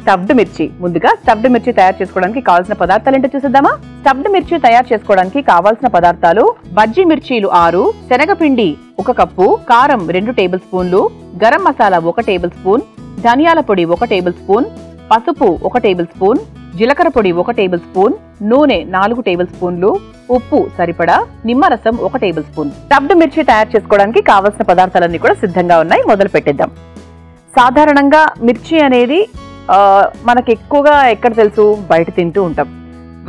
Stuffed మిర్చి. ముందుగా stuffed మిర్చి తయారు చేసుకోవడానికి కావాల్సిన పదార్థాలు ఏంటో చూసేద్దామా. స్టఫ్డ్ మిర్చి తయారు చేసుకోవడానికి కావాల్సిన పదార్థాలు: బజ్జీ మిర్చీలు 6, శనగపిండి 1 కప్పు, కారం 2 టేబుల్ స్పూన్లు, గరం మసాలా 1 టేబుల్ స్పూన్, ధనియాల పొడి 1 టేబుల్ స్పూన్, పసుపు 1 టేబుల్ స్పూన్, జీలకర్ర పొడి 1 టేబుల్ స్పూన్, నూనె 4 టేబుల్ స్పూన్లు, ఉప్పు సరిపడా, నిమ్మరసం 1 టేబుల్ స్పూన్. స్టఫ్డ్ మిర్చి తయారు చేసుకోవడానికి కావాల్సిన పదార్థాలన్నీ కూడా సిద్ధంగా ఉన్నాయి. మొదలు పెట్టేద్దాం. సాధారణంగా మిర్చి అనేది మనకి ఎక్కువగా ఎక్కడ తెలుసు, బయట తింటూ ఉంటాం.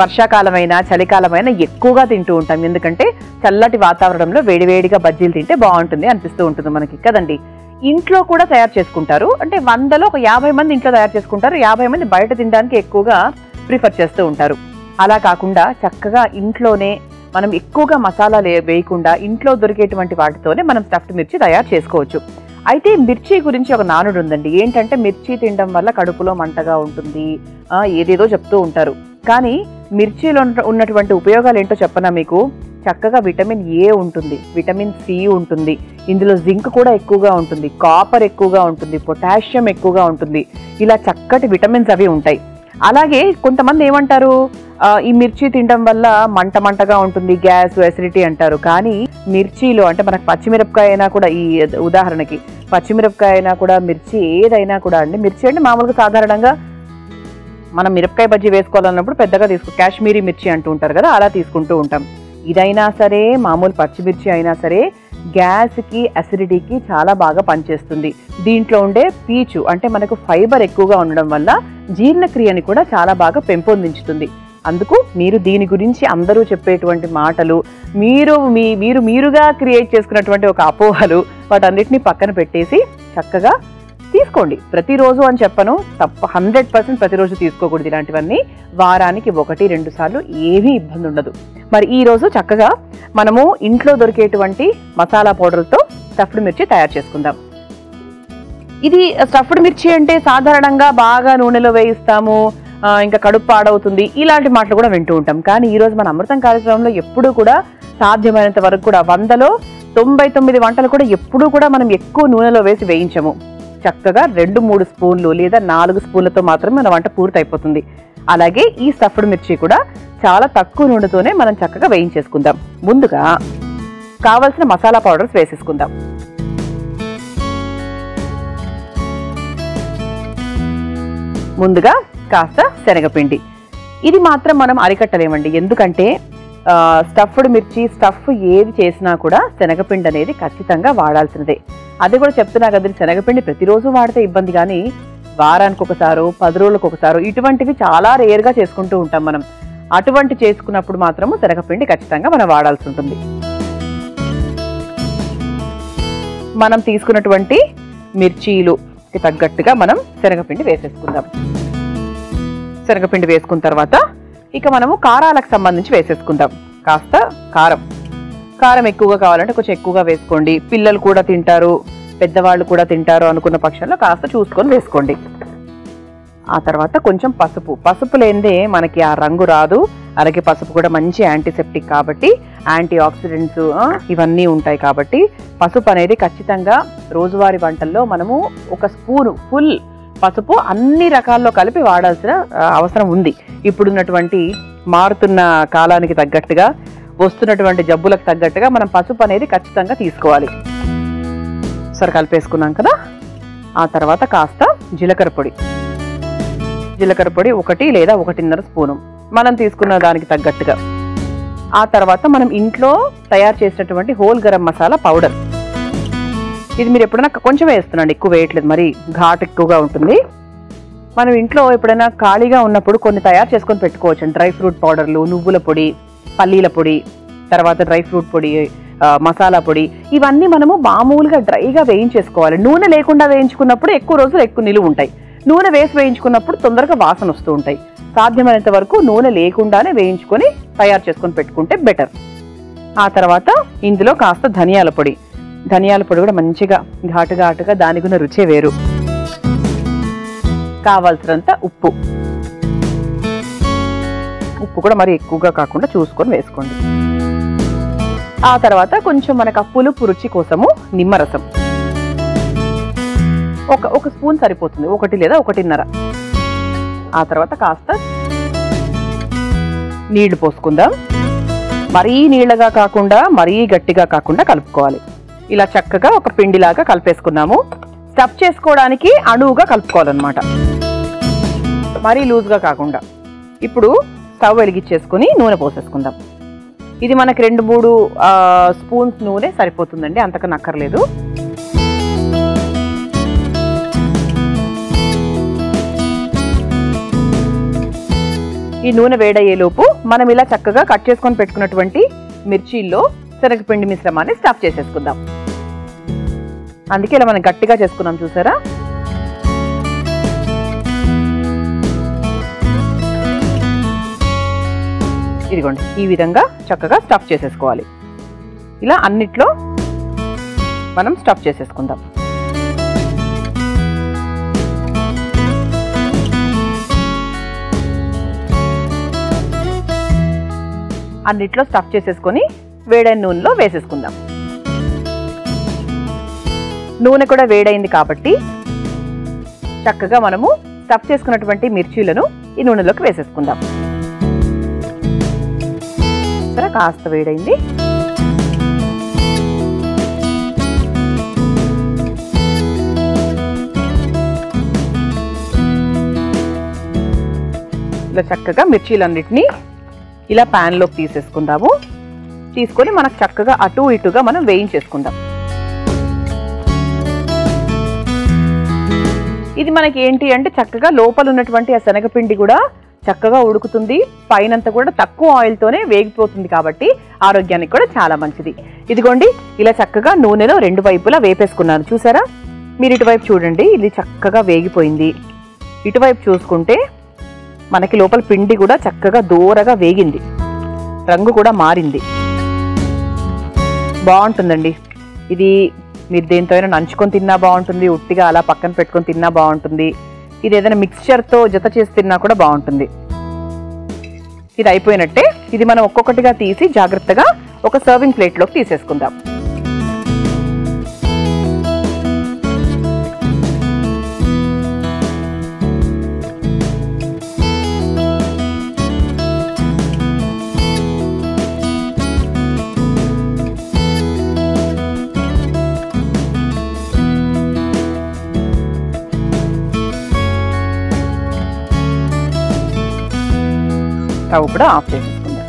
వర్షాకాలమైనా చలికాలమైనా ఎక్కువగా తింటూ ఉంటాం. ఎందుకంటే చల్లటి వాతావరణంలో వేడివేడిగా బజ్జీలు తింటే బాగుంటుంది అనిపిస్తూ ఉంటుంది మనకి కదండి. ఇంట్లో కూడా తయారు చేసుకుంటారు. అంటే 100లో ఒక 50 మంది ఇంట్లో తయారు చేసుకుంటారు, 50 మంది బయట తినడానికి ఎక్కువగా ప్రిఫర్ చేస్తూ ఉంటారు. అలా కాకుండా చక్కగా ఇంట్లోనే మనం ఎక్కువగా మసాలా వేయకుండా ఇంట్లో దొరికేటువంటి వాటితోనే మనం స్టఫ్డ్ మిర్చి తయారు చేసుకోవచ్చు. అయితే మిర్చి గురించి ఒక నానుడు ఉందండి. ఏంటంటే మిర్చి తినడం వల్ల కడుపులో మంటగా ఉంటుంది, ఏదేదో చెప్తూ ఉంటారు. కానీ మిర్చిలో ఉన్నటువంటి ఉపయోగాలు ఏంటో చెప్పనా మీకు. చక్కగా విటమిన్ ఏ ఉంటుంది, విటమిన్ సి ఉంటుంది, ఇందులో జింక్ కూడా ఎక్కువగా ఉంటుంది, కాపర్ ఎక్కువగా ఉంటుంది, పొటాషియం ఎక్కువగా ఉంటుంది. ఇలా చక్కటి విటమిన్స్ అవి ఉంటాయి. అలాగే కొంతమంది ఏమంటారు, ఈ మిర్చి తినడం వల్ల మంటగా ఉంటుంది, గ్యాస్, ఎసిడిటీ అంటారు. కానీ మిర్చిలో అంటే మనకు పచ్చిమిరపకాయ అయినా కూడా, ఈ ఉదాహరణకి పచ్చిమిరపకాయ అయినా కూడా, మిర్చి ఏదైనా కూడా అండి, మిర్చి అంటే మామూలుగా సాధారణంగా మనం మిరపకాయ బజ్జీ వేసుకోవాలన్నప్పుడు పెద్దగా కాశ్మీరీ మిర్చి అంటూ ఉంటారు కదా, అలా తీసుకుంటూ ఉంటాం. ఇదైనా సరే, మామూలు పచ్చిమిర్చి అయినా సరే గ్యాస్కి, అసిడిటీకి చాలా బాగా పనిచేస్తుంది. దీంట్లో ఉండే పీచు అంటే మనకు ఫైబర్ ఎక్కువగా ఉండడం వల్ల జీర్ణక్రియని కూడా చాలా బాగా పెంపొందించుతుంది. అందుకు మీరు దీని గురించి అందరూ చెప్పేటువంటి మాటలు, మీరుగా క్రియేట్ చేసుకున్నటువంటి ఒక అపోహలు, వాటన్నిటిని పక్కన పెట్టేసి చక్కగా తీసుకోండి. ప్రతిరోజు అని చెప్పను, 100% ప్రతిరోజు తీసుకోకూడదు ఇలాంటివన్నీ. వారానికి 1-2 సార్లు ఏమీ ఇబ్బంది ఉండదు. మరి ఈ రోజు చక్కగా మనము ఇంట్లో దొరికేటువంటి మసాలా పౌడర్తో స్టఫ్డ్ మిర్చి తయారు చేసుకుందాం. ఇది స్టఫ్డ్ మిర్చి అంటే సాధారణంగా బాగా నూనెలో వేయిస్తాము, ఇంకా కడుపు పాడవుతుంది, ఇలాంటి మాటలు కూడా వింటూ ఉంటాం. కానీ ఈరోజు మన అమృతం కార్యక్రమంలో ఎప్పుడూ కూడా సాధ్యమైనంత వరకు కూడా 100లో 99 వంటలు కూడా ఎప్పుడూ కూడా మనం ఎక్కువ నూనెలో వేసి వేయించము. చక్కగా 2-3 స్పూన్లు లేదా 4 స్పూన్లతో మాత్రమే మన వంట పూర్తి అయిపోతుంది. అలాగే ఈ స్టఫ్డ్ మిర్చి కూడా చాలా తక్కువ నూనెతోనే మనం చక్కగా వేయించేసుకుందాం. ముందుగా కావలసిన మసాలా పౌడర్స్ వేసేసుకుందాం. ముందుగా కాస్త శనగపిండి. ఇది మాత్రం మనం అరికట్టలేమండి. ఎందుకంటే స్టఫ్డ్ మిర్చి, స్టఫ్ ఏది చేసినా కూడా శనగపిండి అనేది ఖచ్చితంగా వాడాల్సినదే. అది కూడా చెప్తున్నా కదండి, శనగపిండి ప్రతిరోజు వాడితే ఇబ్బంది, కానీ వారానికి ఒకసారో 10 రోజులకు ఒకసారో ఇటువంటివి చాలా రేర్గా చేసుకుంటూ ఉంటాం మనం. అటువంటి చేసుకున్నప్పుడు మాత్రము శనగపిండి ఖచ్చితంగా మనం వాడాల్సి ఉంటుంది. మనం తీసుకున్నటువంటి మిర్చీలుకి తగ్గట్టుగా మనం శనగపిండి వేసేసుకుందాం. శనగపిండి వేసుకున్న తర్వాత ఇక మనము కారాలకు సంబంధించి వేసేసుకుందాం. కాస్త కారం ఎక్కువగా కావాలంటే కొంచెం ఎక్కువగా వేసుకోండి. పిల్లలు కూడా తింటారు, పెద్దవాళ్ళు కూడా తింటారు అనుకున్న పక్షంలో కాస్త చూసుకొని వేసుకోండి. ఆ తర్వాత కొంచెం పసుపు లేనిదే మనకి ఆ రంగు రాదు. అలాగే పసుపు కూడా మంచి యాంటీసెప్టిక్ కాబట్టి, యాంటీ ఆక్సిడెంట్స్ ఇవన్నీ ఉంటాయి కాబట్టి పసుపు అనేది ఖచ్చితంగా రోజువారీ వంటల్లో మనము 1 స్పూను ఫుల్ పసుపు అన్ని రకాల్లో కలిపి వాడాల్సిన అవసరం ఉంది. ఇప్పుడున్నటువంటి మారుతున్న కాలానికి తగ్గట్టుగా, వస్తున్నటువంటి జబ్బులకు తగ్గట్టుగా మనం పసుపు అనేది ఖచ్చితంగా తీసుకోవాలి. సరే కలిపేసుకున్నాం కదా. ఆ తర్వాత కాస్త జీలకర్ర పొడి 1 లేదా 1.5 స్పూను మనం తీసుకున్న దానికి తగ్గట్టుగా. ఆ తర్వాత మనం ఇంట్లో తయారు చేసినటువంటి హోల్ గరం మసాలా పౌడర్. ఇది మీరు ఎప్పుడైనా కొంచెం వేస్తున్నాండి, ఎక్కువ వేయట్లేదు, మరి ఘాట్ ఎక్కువగా ఉంటుంది. మనం ఇంట్లో ఎప్పుడైనా ఖాళీగా ఉన్నప్పుడు కొన్ని తయారు చేసుకొని పెట్టుకోవచ్చు. డ్రై ఫ్రూట్ పౌడర్లు, నువ్వుల పొడి, పల్లీల పొడి, తర్వాత డ్రై ఫ్రూట్ పొడి, మసాలా పొడి, ఇవన్నీ మనము మామూలుగా డ్రైగా వేయించేసుకోవాలి. నూనె లేకుండా వేయించుకున్నప్పుడు ఎక్కువ రోజులు ఎక్కువ నిలువ ఉంటాయి. నూనె వేసి వేయించుకున్నప్పుడు తొందరగా వాసన వస్తూ ఉంటాయి. సాధ్యమైనంత వరకు నూనె లేకుండానే వేయించుకొని తయారు చేసుకొని పెట్టుకుంటే బెటర్. ఆ తర్వాత ఇందులో కాస్త ధనియాల పొడి కూడా మంచిగా ఘాటుగా, దానికి ఉన్న రుచే వేరు. కావాల్సినంత ఉప్పు కూడా మరి ఎక్కువగా కాకుండా చూసుకొని వేసుకోండి. ఆ తర్వాత కొంచెం మనకు పులుపు రుచి కోసము నిమ్మరసం ఒక స్పూన్ సరిపోతుంది, 1 లేదా 1.5. ఆ తర్వాత కాస్త నీళ్లు పోసుకుందాం. మరీ నీళ్ళగా కాకుండా మరీ గట్టిగా కాకుండా కలుపుకోవాలి. ఇలా చక్కగా ఒక పిండిలాగా కలిపేసుకున్నాము. స్టఫ్ చేసుకోవడానికి అణువుగా కలుపుకోవాలన్నమాట, మరీ లూజ్గా కాకుండా. ఇప్పుడు స్టవ్ వెలిగించేసుకుని నూనె పోసేసుకుందాం. ఇది మనకి 2-3 స్పూన్స్ నూనె సరిపోతుందండి, అంతకన్నా అక్కర్లేదు. ఈ నూనె వేడయ్యేలోపు మనం ఇలా చక్కగా కట్ చేసుకొని పెట్టుకున్నటువంటి మిర్చీల్లో శనగపిండి మిశ్రమాన్ని స్టఫ్ చేసేసుకుందాం. అందుకే ఇలా మనం గట్టిగా చేసుకున్నాం చూసారా. ఇదిగోండి, ఈ విధంగా చక్కగా స్టఫ్ చేసేసుకోవాలి. ఇలా అన్నిట్లో మనం స్టఫ్ చేసేసుకుందాం. అన్నిట్లో స్టఫ్ చేసేసుకొని వేడైన నూనెలో వేసేసుకుందాం. నూనె కూడా వేడైంది కాబట్టి చక్కగా మనము స్టఫ్ చేసుకున్నటువంటి మిర్చీలను ఈ నూనెలోకి వేసేసుకుందాం. సరే, కాస్త వేడైంది. ఇలా చక్కగా మిర్చీలన్నిటినీ ఇలా ప్యాన్లోకి తీసేసుకుందాము. తీసుకొని మనకు చక్కగా అటు ఇటుగా మనం వేయించేసుకుందాం. ఇది మనకి ఏంటి అంటే చక్కగా లోపల ఉన్నటువంటి ఆ శనగపిండి కూడా చక్కగా ఉడుకుతుంది, పైనంతా కూడా తక్కువ ఆయిల్తోనే వేగిపోతుంది కాబట్టి ఆరోగ్యానికి కూడా చాలా మంచిది. ఇదిగోండి, ఇలా చక్కగా నూనెలో 2 వైపులా వేపేసుకున్నాను చూసారా. మీరు ఇటువైపు చూడండి, ఇది చక్కగా వేగిపోయింది. ఇటువైపు చూసుకుంటే మనకి లోపల పిండి కూడా చక్కగా దూరగా వేగింది, రంగు కూడా మారింది. బాగుంటుందండి ఇది. మీరు దేంతో అయినా నంచుకొని తిన్నా బాగుంటుంది, ఉట్టిగా అలా పక్కన పెట్టుకొని తిన్నా బాగుంటుంది. ఇది ఏదైనా మిక్స్చర్తో జత చేసి తిన్నా కూడా బాగుంటుంది. ఇది అయిపోయినట్టే. ఇది మనం ఒక్కొక్కటిగా తీసి జాగ్రత్తగా ఒక సర్వింగ్ ప్లేట్లోకి తీసేసుకుందాం. స్టవ్ కూడా ఆఫ్ చేసేసుకుందాం.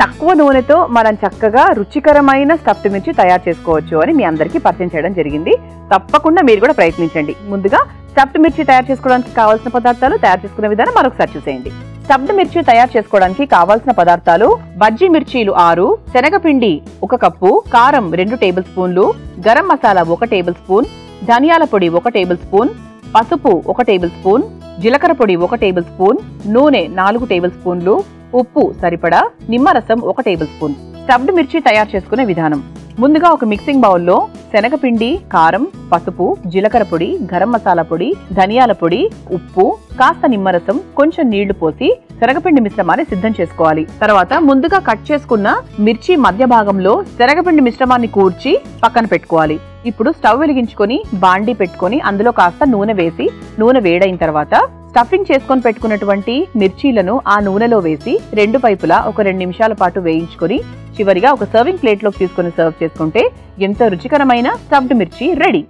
తక్కువ నూనెతో మనం చక్కగా రుచికరమైన స్టఫ్డ్ మిర్చి తయారు చేసుకోవచ్చు అని మీ అందరికీ పరిచయం చేయడం జరిగింది. తప్పకుండా మీరు కూడా ప్రయత్నించండి. ముందుగా స్టఫ్డ్ మిర్చి తయారు చేసుకోవడానికి కావాల్సిన పదార్థాలు, తయారు చేసుకునే విధానం మరొకసారి చూసేయండి. స్టఫ్డ్ మిర్చి తయారు చేసుకోవడానికి కావాల్సిన పదార్థాలు: బజ్జీ మిర్చీలు 6, శనగపిండి 1 కప్పు, కారం 2 టేబుల్ స్పూన్లు, గరం మసాలా 1 టేబుల్ స్పూన్, ధనియాల పొడి 1 టేబుల్ స్పూన్, పసుపు 1 టేబుల్ స్పూన్, జీలకర్ర పొడి 1 టేబుల్ స్పూన్, నూనె 4 టేబుల్ స్పూన్లు, ఉప్పు సరిపడా, నిమ్మరసం 1 టేబుల్ స్పూన్. స్టఫ్డ్ మిర్చి తయారు చేసుకునే విధానం: ముందుగా ఒక మిక్సింగ్ బౌల్లో శనగపిండి, కారం, పసుపు, జీలకర్ర పొడి, గరం మసాలా పొడి, ధనియాల పొడి, ఉప్పు, కాస్త నిమ్మరసం, కొంచెం నీళ్లు పోసి శనగపిండి మిశ్రమాన్ని సిద్ధం చేసుకోవాలి. తర్వాత ముందుగా కట్ చేసుకున్న మిర్చి మధ్య భాగంలో శనగపిండి మిశ్రమాన్ని కూర్చి పక్కన పెట్టుకోవాలి. ఇప్పుడు స్టవ్ వెలిగించుకొని బాండీ పెట్టుకొని అందులో కాస్త నూనె వేసి, నూనె వేడైన తర్వాత స్టఫింగ్ చేసుకొని పెట్టుకున్నటువంటి మిర్చీలను ఆ నూనెలో వేసి 2 వైపులా ఒక 2 నిమిషాల పాటు వేయించుకొని చివరిగా ఒక సర్వింగ్ ప్లేట్లోకి తీసుకొని సర్వ్ చేసుకుంటే ఎంతో రుచికరమైన స్టఫ్డ్ మిర్చి రెడీ.